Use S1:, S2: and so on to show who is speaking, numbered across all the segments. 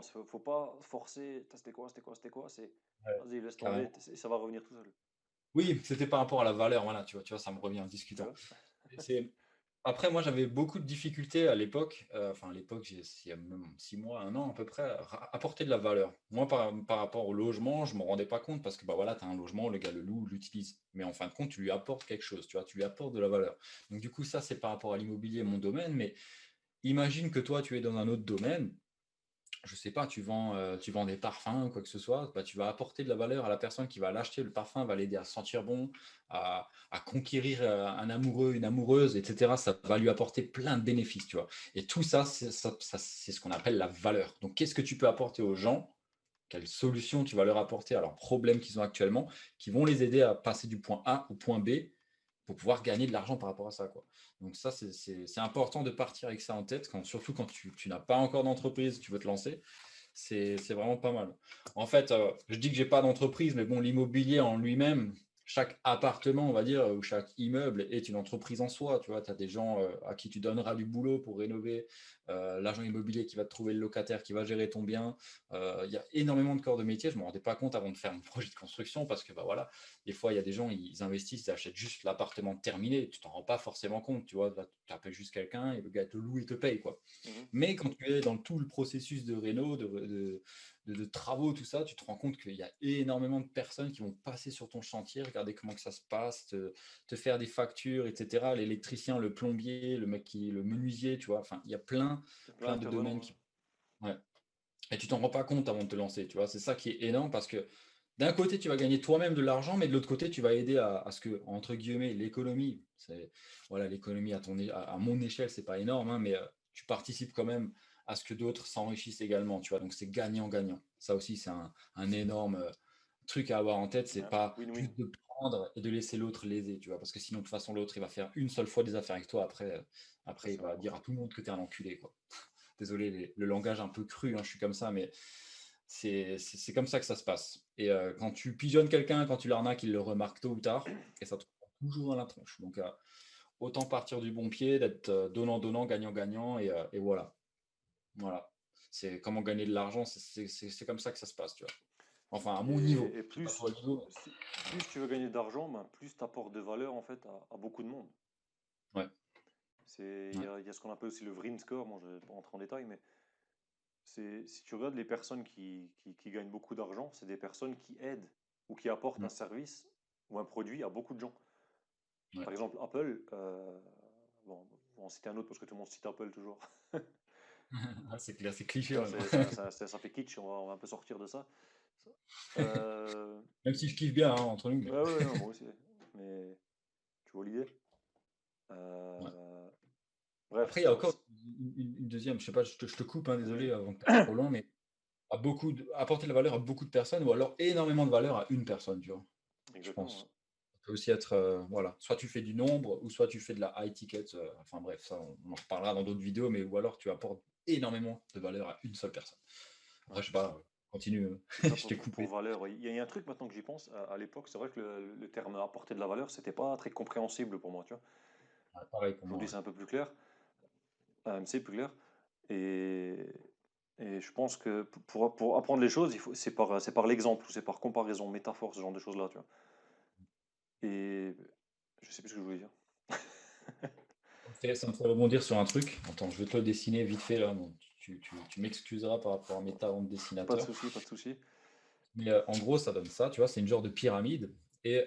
S1: quoi.
S2: balance. Faut pas forcer. C'était quoi.
S1: Ouais,
S2: Vas-y, laisse tomber.
S1: carrément.
S2: Ça va revenir tout seul.
S1: Oui, c'était par rapport à la valeur, voilà, tu vois, ça me revient en
S2: Tu
S1: discutant.
S2: vois?
S1: Et c'est après moi, j'avais beaucoup de difficultés à l'époque, enfin à l'époque, il y a même 6 mois, 1 an à peu près, à apporter de la valeur. Moi, par rapport au logement, je me rendais pas compte parce que, bah, voilà, tu as un logement, le gars le loue, l'utilise. Mais en fin de compte, tu lui apportes quelque chose, tu vois? Tu lui apportes de la valeur. Donc du coup, ça, c'est par rapport à l'immobilier, mon domaine, mais imagine que toi, tu es dans un autre domaine, je sais pas, tu vends des parfums ou quoi que ce soit, bah, tu vas apporter de la valeur à la personne qui va l'acheter. Le parfum va l'aider à se sentir bon, à conquérir un amoureux, une amoureuse, etc. Ça va lui apporter plein de bénéfices, tu vois. Et tout ça, c'est ce qu'on appelle la valeur. Donc, qu'est-ce que tu peux apporter aux gens? Quelles solutions tu vas leur apporter à leurs problèmes qu'ils ont actuellement, qui vont les aider à passer du point A au point B pour pouvoir gagner de l'argent par rapport à ça, quoi. Donc ça, c'est important de partir avec ça en tête, surtout quand tu n'as pas encore d'entreprise, tu veux te lancer. C'est vraiment pas mal. En fait, je dis que j'ai pas d'entreprise, mais bon, l'immobilier en lui-même, chaque appartement, on va dire, ou chaque immeuble est une entreprise en soi. Tu vois, tu as des gens à qui tu donneras du boulot pour rénover, l'agent immobilier qui va te trouver le locataire, qui va gérer ton bien. Il y a énormément de corps de métier. Je ne me rendais pas compte avant de faire mon projet de construction parce que, bah voilà, des fois, il y a des gens, ils investissent, ils achètent juste l'appartement terminé. Tu t'en rends pas forcément compte. Tu vois, tu appelles juste quelqu'un et le gars te loue, il te paye, quoi.
S2: Mhm.
S1: Mais quand tu es dans tout le processus de réno, de travaux, tout ça, tu te rends compte qu'il y a énormément de personnes qui vont passer sur ton chantier, regarder comment que ça se passe, te faire des factures, etc. L'électricien, le plombier, le menuisier, tu vois. Enfin, il y a plein,
S2: Il y a plein
S1: plein de domaines
S2: d'intervenants, hein.
S1: qui. Ouais. Et tu t'en rends pas compte avant de te lancer, tu vois. C'est ça qui est énorme parce que d'un côté, tu vas gagner toi-même de l'argent, mais de l'autre côté, tu vas aider à ce que, entre guillemets, l'économie, voilà, l'économie à mon échelle, c'est pas énorme, hein, mais tu participes quand même à ce que d'autres s'enrichissent également, tu vois. Donc c'est gagnant-gagnant. Ça aussi, c'est un énorme truc à avoir en tête, c'est
S2: Ouais,
S1: pas
S2: win-win.
S1: juste de prendre et de laisser l'autre léser, tu vois. Parce que sinon, de toute façon, l'autre, il va faire une seule fois des affaires avec toi,
S2: Ça,
S1: après il
S2: c'est vrai,
S1: va
S2: par
S1: dire à
S2: contre.
S1: tout le monde que tu es un enculé, quoi. Désolé, le langage un peu cru, hein, je suis comme ça, mais c'est comme ça que ça se passe. Et quand tu pigeonnes quelqu'un, quand tu l'arnaques, il le remarque tôt ou tard, et ça te prend toujours dans la tronche. Donc autant partir du bon pied, d'être donnant-donnant, gagnant-gagnant, et voilà. Voilà. C'est comment gagner de l'argent, c'est comme ça que ça se passe, tu vois. Enfin, à mon niveau.
S2: Et
S1: Je sais pas toi, niveau.
S2: plus tu veux gagner d'argent, ben, plus tu apportes de valeur en fait à beaucoup de monde.
S1: Ouais, ouais.
S2: Il y a ce qu'on appelle aussi le Vrin score, moi je ne vais pas rentrer en détail, mais si tu regardes les personnes qui gagnent beaucoup d'argent, c'est des personnes qui aident ou qui apportent un
S1: Mm.
S2: service ou un produit à beaucoup de gens.
S1: Ouais.
S2: Par exemple, Apple, bon, on va en citer un autre parce que tout le monde cite Apple toujours.
S1: Ah, c'est clair, c'est
S2: Tu
S1: cliché
S2: vois,
S1: maintenant.
S2: ça fait kitsch, on va un peu sortir de ça. Euh,
S1: Même si je kiffe bien, hein, entre nous, mais.
S2: ouais, ouais, non, moi aussi. Mais tu vois l'idée?
S1: Ouais.
S2: Euh, bref,
S1: Après, il y a encore une deuxième, je sais pas, je te coupe, hein,
S2: vas-y,
S1: désolé, avant que tu ailles trop loin, mais apporter de la valeur à beaucoup de personnes ou alors énormément de valeur à une personne, tu vois, je
S2: exactement, ouais.
S1: pense. Ça peut aussi être, voilà, soit tu fais du nombre ou soit tu fais de la high ticket. Enfin bref, ça, on en reparlera dans d'autres vidéos, mais ou alors tu apportes énormément de valeur à une seule personne.
S2: Ouais.
S1: Après, je sais pas, continue,
S2: Et ça,
S1: je t'ai
S2: pour
S1: coupé.
S2: valeur, il y a un truc maintenant que j'y pense. À l'époque, c'est vrai que le terme apporter de la valeur, c'était pas très compréhensible pour moi, tu vois.
S1: Ouais, pareil pour
S2: Aujourd'hui,
S1: moi.
S2: c'est un peu plus clair. C'est plus clair. Et, et je pense que pour apprendre les choses, c'est par l'exemple, ou c'est par comparaison, métaphore, ce genre de choses-là, tu vois. Et je sais plus ce que je voulais dire.
S1: Ça me fait rebondir sur un truc. Attends, je vais te le dessiner vite fait là. Donc, tu m'excuseras par rapport à mes talents de
S2: Pas de
S1: dessinateur.
S2: souci, pas de souci.
S1: Mais en gros, ça donne ça, tu vois, c'est une genre de pyramide. Et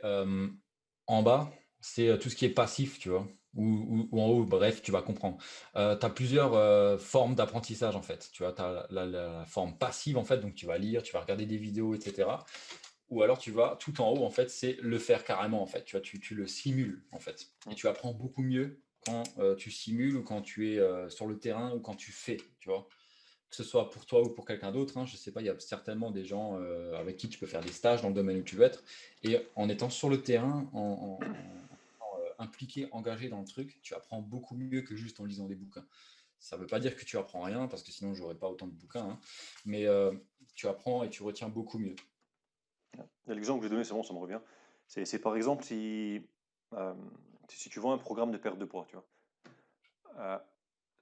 S1: en bas, c'est tout ce qui est passif, tu vois. Ou en haut, bref, tu vas comprendre. Tu as plusieurs formes d'apprentissage, en fait. Tu vois, tu as la forme passive, en fait, donc tu vas lire, tu vas regarder des vidéos, etc. Ou alors tu vas tout en haut, en fait, c'est le faire carrément, en fait. Tu vois, tu le simules, en fait. Et
S2: Hmm.
S1: tu apprends beaucoup mieux quand tu simules ou quand tu es sur le terrain ou quand tu fais, tu vois, que ce soit pour toi ou pour quelqu'un d'autre, hein, je sais pas, il y a certainement des gens avec qui tu peux faire des stages dans le domaine où tu veux être. Et en étant sur le terrain, impliqué, engagé dans le truc, tu apprends beaucoup mieux que juste en lisant des bouquins. Ça ne veut pas dire que tu apprends rien, parce que sinon j'aurais pas autant de bouquins, hein, mais tu apprends et tu retiens beaucoup mieux.
S2: L'exemple que j'ai donné, c'est bon, ça me revient. C'est par exemple euh, si tu vois un programme de perte de poids, tu vois. Euh,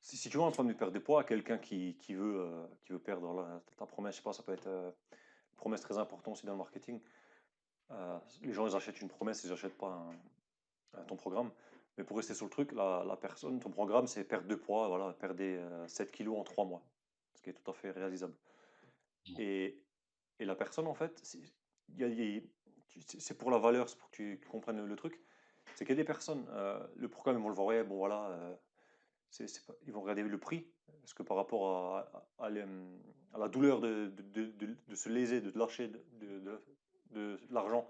S2: Si tu vends un problème de perte de poids à quelqu'un qui veut perdre ta promesse, je sais pas, ça peut être une promesse très importante aussi dans le marketing. Les gens, ils achètent une promesse, ils n'achètent pas ton programme. Mais pour rester sur le truc, la personne, ton programme, c'est perdre de poids, voilà, perdre 7 kilos en 3 mois, ce qui est tout à fait réalisable.
S1: Ouais.
S2: Et, et la personne, en fait, il y a- il y a- c'est pour la valeur, c'est pour que tu comprennes le truc. C'est qu'il y a des personnes, le programme, ils vont le voir, ouais, bon voilà, ils vont regarder le prix, parce que par rapport à la douleur de se léser, de lâcher de l'argent,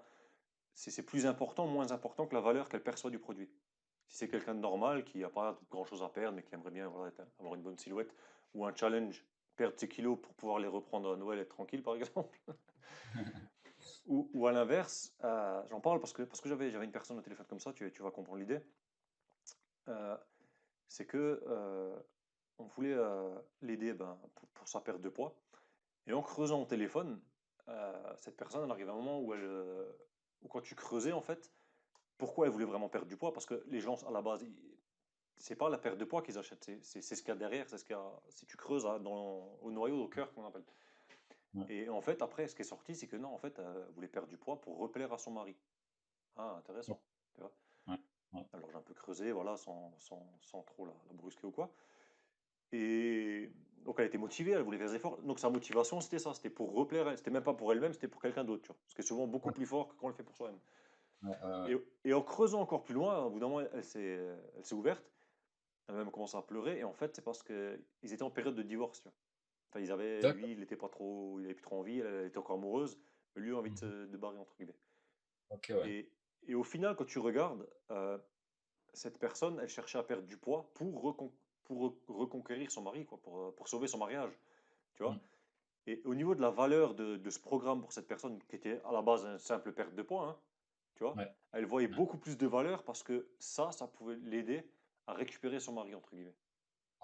S2: c'est plus important, moins important que la valeur qu'elle perçoit du produit. Si c'est quelqu'un de normal qui n'a pas grand-chose à perdre, mais qui aimerait bien voilà, avoir une bonne silhouette, ou un challenge, perdre ses kilos pour pouvoir les reprendre à Noël et être tranquille, par exemple. Ou à l'inverse, j'en parle parce que j'avais une personne au téléphone comme ça, tu vas comprendre l'idée. Euh, c'est que on voulait l'aider ben, pour sa perte de poids. Et en creusant au téléphone, cette personne, elle arrive à un moment où quand tu creusais, en fait, pourquoi elle voulait vraiment perdre du poids? Parce que les gens, à la base, c'est pas la perte de poids qu'ils achètent, c'est ce qu'il y a derrière, c'est ce qu'il y a, si tu creuses hein, au noyau, au cœur, qu'on appelle.
S1: Ouais.
S2: Et en fait, après, ce qui est sorti, c'est que non, en fait, elle voulait perdre du poids pour replaire à son mari. Ah,
S1: Ouais.
S2: intéressant. Tu vois.
S1: Ouais. Ouais.
S2: Alors j'ai un peu creusé, voilà, sans trop la brusquer ou quoi. Et donc elle était motivée, elle voulait faire des efforts. Donc sa motivation, c'était ça, c'était pour replaire, c'était même pas pour elle-même, c'était pour quelqu'un d'autre, tu vois. Ce qui est souvent beaucoup plus fort que quand on le fait pour soi-même.
S1: Ouais. Ouais.
S2: Et en creusant encore plus loin, au bout d'un moment, elle s'est ouverte, elle a même commencé à pleurer. Et en fait, c'est parce qu'ils étaient en période de divorce, tu vois. Enfin,
S1: D'accord.
S2: lui, il était pas trop, il avait plus trop envie, elle était encore amoureuse, mais lui a envie
S1: Mhm.
S2: de barrer, entre guillemets.
S1: Ok, ouais.
S2: Et, et au final, quand tu regardes, cette personne, elle cherchait à perdre du poids pour reconquérir son mari, quoi, pour sauver son mariage, tu vois.
S1: Mm.
S2: Et au niveau de la valeur de ce programme pour cette personne, qui était à la base une simple perte de poids, hein, tu vois,
S1: Ouais.
S2: elle voyait
S1: Ouais.
S2: beaucoup plus de valeur parce que ça pouvait l'aider à récupérer son mari, entre guillemets,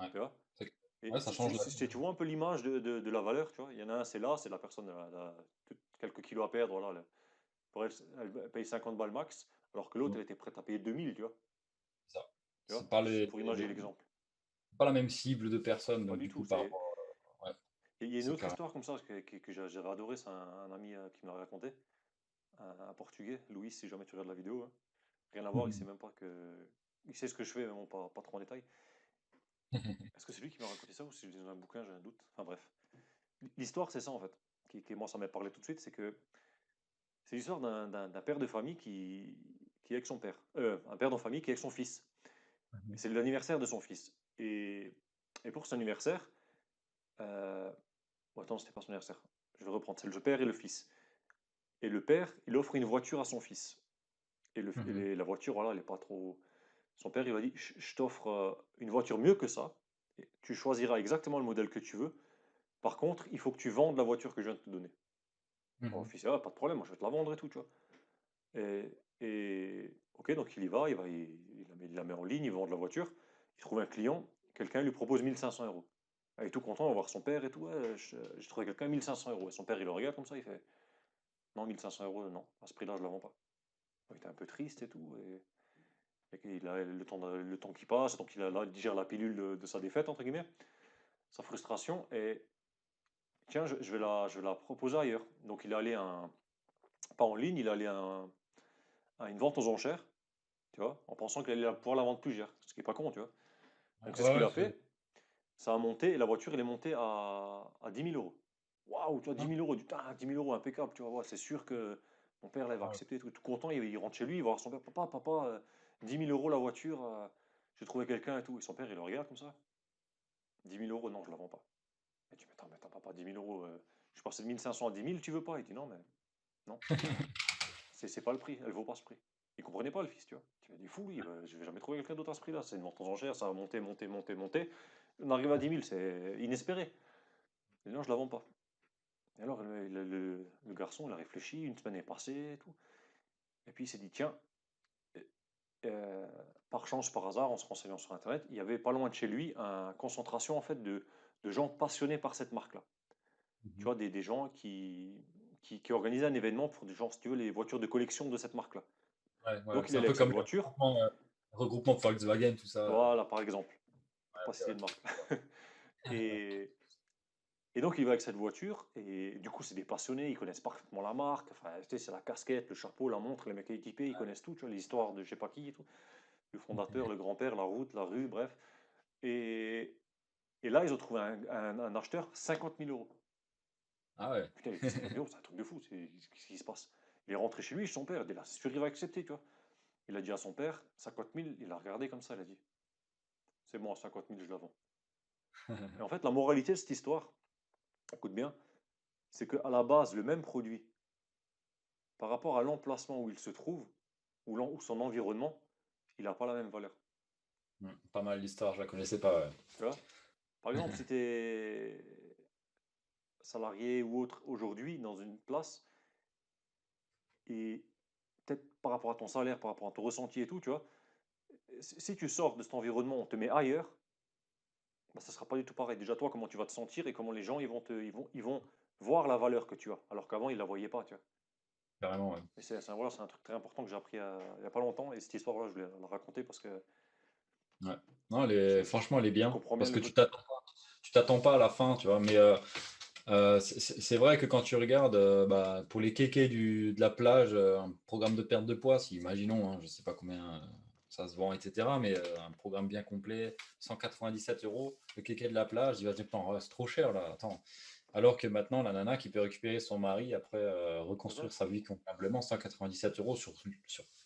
S1: Ouais.
S2: tu vois.
S1: C'est-
S2: Et
S1: ouais, ça change la vie.
S2: tu vois un peu l'image de la valeur, tu vois. Il y en a un, c'est là, c'est la personne, elle a quelques kilos à perdre, voilà. Pour elle, elle paye 50 balles max, alors que l'autre,
S1: Mm.
S2: elle était prête à payer 2000, tu vois.
S1: Ça.
S2: Tu
S1: C'est
S2: vois,
S1: pas
S2: juste pour imaginer l'exemple.
S1: pas la même cible de personnes,
S2: Pas
S1: donc
S2: du
S1: du
S2: tout.
S1: coup, par rapport. Ouais,
S2: Il y a une
S1: c'est
S2: autre
S1: carré.
S2: histoire comme ça que j'avais adoré, c'est un ami qui me l'a raconté, un Portugais, Luis, si jamais tu regardes la vidéo, hein. Rien à voir, il sait même pas que. Il sait ce que je fais, mais bon, pas trop en détail. Est-ce que c'est lui qui m'a raconté ça ou si je lis dans un bouquin, j'ai un doute. Enfin bref. L'histoire, c'est ça en fait, moi ça m'a parlé tout de suite, c'est que c'est l'histoire d'un père de famille qui est avec son père. Un père de famille qui est avec son fils. Et c'est l'anniversaire de son fils. Et pour son anniversaire, euh, oh, attends, c'était pas son anniversaire. Je vais reprendre. C'est le père et le fils. Et le père, il offre une voiture à son fils.
S1: Mhm.
S2: La voiture, voilà, elle est pas trop. Son père, il lui a dit, je t'offre une voiture mieux que ça. Et tu choisiras exactement le modèle que tu veux. Par contre, il faut que tu vendes la voiture que je viens de te donner. Alors, le
S1: Mhm.
S2: fils, ah, pas de problème, moi je vais te la vendre et tout, tu vois. Ok, donc il y va, il la met en ligne, il vend de la voiture. Il trouve un client, quelqu'un lui propose 1500 euros. Il est tout content, on va voir son père et tout. Ouais, j'ai trouvé quelqu'un 1500 euros. Et son père, il le regarde comme ça, il fait, non, 1500 euros, non, à ce prix-là, je la vends pas. Il était un peu triste et tout. Et qu'il a le temps qui passe, donc il digère la pilule de sa défaite, entre guillemets, sa frustration. Et tiens, je vais la proposer ailleurs. Donc il est allé pas en ligne, il est allé à une vente aux enchères, tu vois, en pensant qu'il allait pouvoir la vendre plus cher, ce qui est pas con, tu vois. Donc c'est ce
S1: Ouais,
S2: qu'il
S1: ouais,
S2: a fait. Ça a monté, et la voiture, elle est montée à 10 000 euros. Waouh, tu vois, 10
S1: ah,
S2: 000 euros, 10 000 euros, impeccable, tu vois, ouais, c'est sûr que mon père, là, il va
S1: ouais.
S2: accepter, tout content, il rentre chez lui, il va voir son père, papa, 10 000 euros la voiture, j'ai trouvé quelqu'un et tout. Et son père, il le regarde comme ça, 10 000 euros, non, je la vends pas. Et tu mais attends, papa, 10 000 euros, je suis passé de 1500 à 10 000, tu veux pas? Il dit non, mais non, c'est pas le prix, elle vaut pas ce prix. Il comprenait pas le fils, tu vois. Tu m'as dit fou, lui, je vais jamais trouver quelqu'un d'autre à ce prix-là. C'est une vente aux enchères, ça va monter, monter, monter, monter. On arrive à 10 000, c'est inespéré. Et non, je la vends pas. Et alors, le garçon, il a réfléchi, une semaine est passée et tout. Et puis il s'est dit, tiens, euh, euh, par chance, par hasard, en se renseignant sur Internet, il y avait pas loin de chez lui une concentration en fait de gens passionnés par cette marque-là. Tu
S1: Mhm.
S2: vois, des gens qui organisaient un événement pour des gens, si tu veux, les voitures de collection de cette marque-là.
S1: Ouais, ouais,
S2: Donc il
S1: c'est un
S2: allait
S1: peu
S2: avec cette
S1: comme les
S2: voiture,
S1: regroupements Volkswagen, tout ça.
S2: voilà, par exemple. pas
S1: c'est
S2: citer
S1: vrai.
S2: de marque. Et, et donc, il va avec cette voiture, et du coup, c'est des passionnés, ils connaissent parfaitement la marque. Enfin, tu sais, c'est la casquette, le chapeau, la montre, les mecs équipés, ils connaissent tout, tu vois, l'histoire de je sais pas qui et tout. Le fondateur, le grand-père, la route, la rue, bref. Et, et là, ils ont trouvé un acheteur, 50 000 euros.
S1: Ah ouais.
S2: Putain, il dit 50 000 euros, c'est un truc de fou, qu'est-ce qui se passe? Il est rentré chez lui, chez son père, il dit là, c'est sûr qu'il va accepter, tu vois. Il a dit à son père, 50 000, il a regardé comme ça, il a dit, c'est bon, à 50 000, je la vends. Et en fait, la moralité de cette histoire, écoute bien, c'est qu'à la base, le même produit, par rapport à l'emplacement où il se trouve, ou son environnement, il n'a pas la même valeur.
S1: Pas mal l'histoire, je la connaissais pas. Ouais.
S2: Tu vois? Par exemple, si tu es salarié ou autre aujourd'hui dans une place, et peut-être par rapport à ton salaire, par rapport à ton ressenti et tout, tu vois, si tu sors de cet environnement, on te met ailleurs, bah, ça sera pas du tout pareil. Déjà, toi, comment tu vas te sentir et comment les gens ils vont voir la valeur que tu as, alors qu'avant, ils la voyaient pas, tu vois.
S1: Carrément, ouais.
S2: Et voilà, c'est un truc très important que j'ai appris il y a pas longtemps. Et cette histoire-là, je voulais la raconter parce que
S1: Ouais. Non,
S2: je, je-
S1: franchement, elle est
S2: je
S1: bien.
S2: comprends bien
S1: Parce
S2: le
S1: que
S2: côté.
S1: tu t'attends pas à la fin, tu vois. Mais c'est vrai que quand tu regardes, bah, pour les kékés de la plage, un programme de perte de poids, si imaginons, hein, je sais pas combien ça se vend, etc. Mais un programme bien complet, 197 euros, le kéké de la plage, il va se dire, attends, c'est trop cher là, attends. Alors que maintenant, la nana qui peut récupérer son mari après
S2: C'est ça.
S1: reconstruire sa vie convenablement, 197 euros sur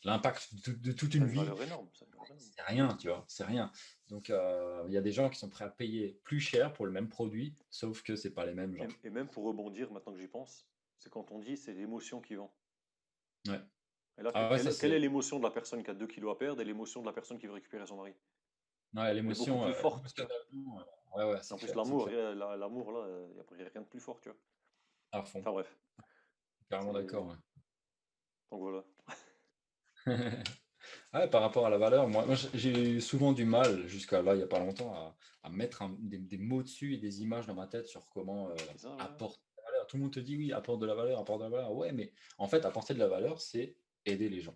S1: l'impact de toute
S2: Ça a
S1: une
S2: une
S1: vie,
S2: valeur énorme. Ça a une valeur énorme.
S1: c'est rien, tu vois, c'est rien. Donc, il y a des gens qui sont prêts à payer plus cher pour le même produit, sauf que c'est pas les mêmes, genre.
S2: Et même pour rebondir, maintenant que j'y pense, c'est quand on dit c'est l'émotion qui vend.
S1: Ouais.
S2: Et là,
S1: Ah ouais, ça
S2: quelle est
S1: c'est.
S2: l'émotion de la personne qui a 2 kilos à perdre et l'émotion de la personne qui veut récupérer son mari?
S1: Ouais,
S2: Elle est beaucoup
S1: l'émotion
S2: plus forte, tu vois.
S1: émotionnellement, ouais, ouais,
S2: Et en
S1: c'est
S2: plus,
S1: clair, c'est
S2: l'amour,
S1: clair.
S2: l'amour là, il n'y a rien de plus fort, tu vois.
S1: À fond.
S2: Enfin bref,
S1: Carrément d'accord,
S2: c'est.
S1: ouais.
S2: Donc voilà.
S1: Ouais, par rapport à la valeur, moi j'ai eu souvent du mal, jusqu'à là, il n'y a pas longtemps, à mettre des mots dessus et des images dans ma tête sur comment
S2: C'est ça, ouais.
S1: apporter de la valeur. Tout le monde te dit oui, apporte de la valeur, apporte de la valeur. Ouais, mais en fait, apporter de la valeur, c'est aider les gens.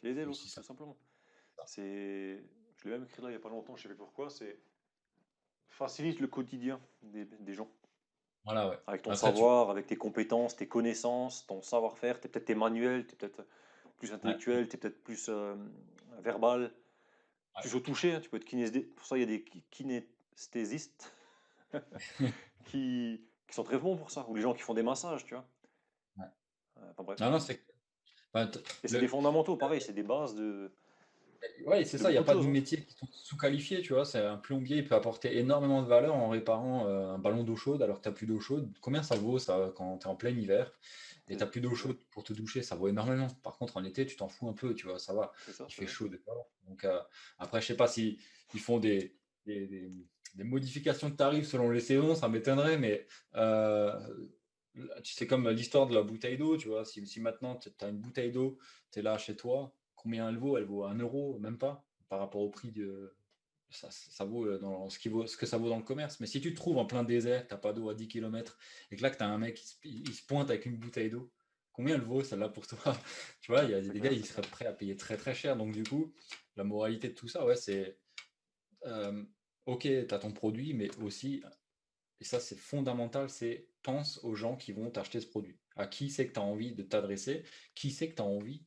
S2: C'est aider
S1: C'est
S2: l'autre,
S1: aussi
S2: tout
S1: ça.
S2: simplement. Je l'ai même écrit là il n'y a pas longtemps, je sais pas pourquoi, c'est facilite le quotidien des gens.
S1: Voilà, ouais.
S2: Avec ton
S1: Après, tu.
S2: savoir, avec tes compétences, tes connaissances, ton savoir-faire, peut-être tes manuels, t'es peut-être plus
S1: Ouais,
S2: intellectuel, t'es peut-être plus verbal,
S1: ouais.
S2: plus au toucher, hein, tu peux être kinesthésique. Pour ça, il y a des kinesthésistes qui sont très bons pour ça, ou les gens qui font des massages, tu vois.
S1: Ouais.
S2: Enfin bref.
S1: Non, non, c'est. Enfin,
S2: Et c'est des fondamentaux, pareil, c'est des bases
S1: ouais, c'est
S2: de
S1: ça, il n'y a
S2: beaucoup de
S1: pas de
S2: choses, hein.
S1: métier qui sont sous-qualifiés, tu vois. C'est un plombier, il peut apporter énormément de valeur en réparant un ballon d'eau chaude alors que tu n'as plus d'eau chaude. Combien ça vaut ça quand tu es en plein hiver et tu n'as plus d'eau
S2: C'est ça,
S1: chaude pour te doucher? Ça vaut énormément. Par contre, en été, tu t'en fous un peu, tu vois, ça va.
S2: c'est ça,
S1: Il
S2: c'est
S1: fait
S2: ça.
S1: chaud dehors. Donc, après, je sais pas si ils font des, des- des modifications de tarifs selon les saisons, ça m'étonnerait, mais c'est comme l'histoire de la bouteille d'eau, tu vois. Si maintenant tu as une bouteille d'eau, tu es là chez toi, combien elle vaut? Elle vaut 1 euro, même pas, par rapport au prix de. Ça vaut dans ce que ça vaut dans le commerce. Mais si tu te trouves en plein désert, tu n'as pas d'eau à 10 km, et que là, que tu as un mec il se pointe avec une bouteille d'eau, combien elle vaut celle-là pour toi? Tu vois, il y a
S2: C'est
S1: des gars,
S2: clair,
S1: ils
S2: c'est
S1: seraient
S2: clair.
S1: prêts à payer très très cher. Donc, du coup, la moralité de tout ça, ouais, c'est euh, ok, tu as ton produit, mais aussi, et ça c'est fondamental, c'est pense aux gens qui vont t'acheter ce produit. À qui c'est que tu as envie de t'adresser? Qui c'est que tu as envie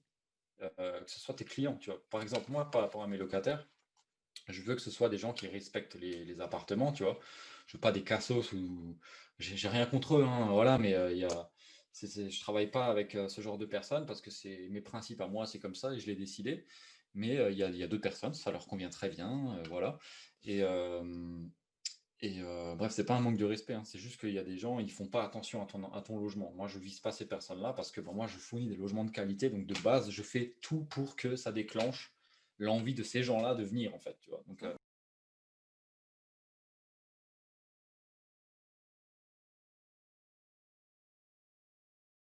S1: que ce soit tes clients, tu vois. Par exemple, moi, par rapport à mes locataires, je veux que ce soit des gens qui respectent les appartements, tu vois. Je veux pas des cassos ou j'ai rien contre eux, hein, voilà, mais il y a, je travaille pas avec ce genre de personnes parce que c'est mes principes à moi, c'est comme ça et je l'ai décidé. Mais il y a d'autres personnes, ça leur convient très bien, voilà. Et, bref, c'est pas un manque de respect, hein, c'est juste qu'il y a des gens, ils font pas attention à ton logement. Moi, je vise pas ces personnes-là parce que bon, moi, je fournis des logements de qualité, donc de base, je fais tout pour que ça déclenche l'envie de ces gens-là de venir, en fait, tu vois. Donc,